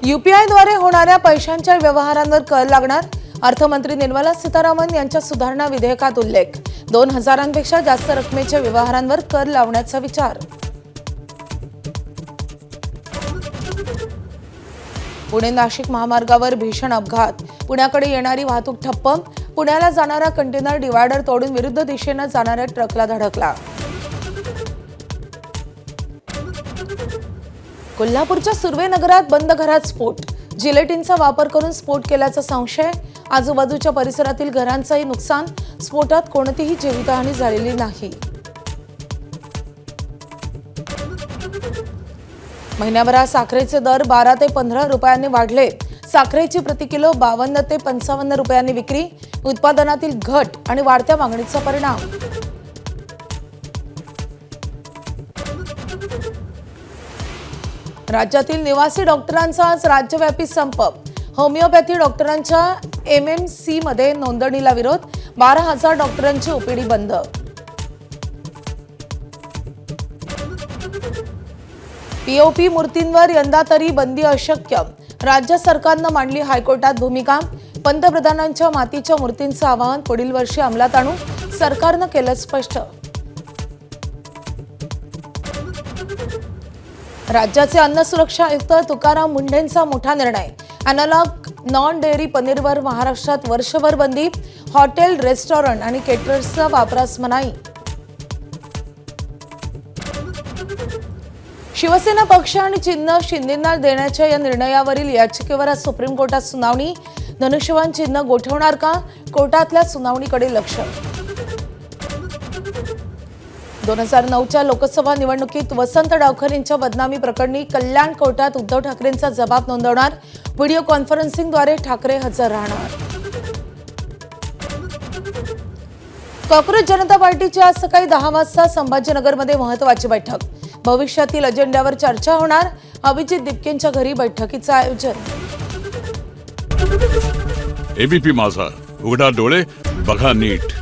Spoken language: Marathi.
यूपीआयद्वारे होणाऱ्या पैशांच्या व्यवहारांवर कर लागणार. अर्थमंत्री निर्मला सीतारामन यांच्या सुधारणा विधेयकात उल्लेख. 2000पेक्षा जास्त रकमेच्या व्यवहारांवर कर लावण्याचा विचार. पुणे नाशिक महामार्गावर भीषण अपघात. पुण्याकडे येणारी वाहतूक ठप्प. पुण्याला जाणारा कंटेनर डिवायडर तोडून विरुद्ध दिशेने जाणाऱ्या ट्रकला धडकला. कोल्हापूरच्या सुर्वे नगरात बंद घरात स्फोट. जिलेटिनचा वापर करून स्फोट केल्याचा संशय. आजूबाजूच्या परिसरातील घरांचंही नुकसान. स्फोटात कोणतीही जीवितहानी झालेली नाही. महिन्याभरात साखरेचे दर 12 ते 15 रुपयांनी वाढले. साखरेची प्रति किलो 52 ते 55 रुपयांनी विक्री. उत्पादनातील घट आणि वाढत्या मागणीचा परिणाम. राज्यातील निवासी डॉक्टरांचा आज राज्यव्यापी संप. होमिओपॅथी डॉक्टरांच्या MMC मध्ये नोंदणीला विरोध. 12,000 डॉक्टरांची ओपीडी बंद. पीओपी मूर्तींवर यंदा तरी बंदी अशक्य. राज्य सरकारनं मांडली हायकोर्टात भूमिका. पंतप्रधानांच्या मातीच्या मूर्तींचं आवाहन पुढील वर्षी अंमलात आणू. सरकारनं केलं स्पष्ट. राज्याचे अन्न सुरक्षा आयुक्त तुकाराम मुंढेंचा मोठा निर्णय. अॅनालॉग नॉन डेअरी पनीरवर महाराष्ट्रात वर्षभर बंदी. हॉटेल, रेस्टॉरंट आणि केटरर्सचा वापरास मनाई. शिवसेना पक्ष आणि चिन्ह शिंदेंना देण्याच्या या निर्णयावरील याचिकेवर आज सुप्रीम कोर्टात सुनावणी. धनुष्यबाण चिन्ह गोठवणार का? कोर्टातल्या सुनावणीकडे लक्ष. 2009च्या लोकसभा निवडणुकीत वसंत डावखरेंच्या बदनामी प्रकरणी कल्याण कोर्टात उद्धव ठाकरेंचा जबाब नोंदवणार. व्हिडिओ कॉन्फरन्सिंगद्वारे ठाकरे हजर राहणार. काँग्रेस जनता पार्टीची आज सकाळी 10 वाजता संभाजीनगरमध्ये महत्त्वाची बैठक. भविष्यातील अजेंड्यावर चर्चा होणार. अभिजित दिपकेंच्या घरी बैठकीचं आयोजन. एबीपी माझा, उघडा डोळे बघा नीट.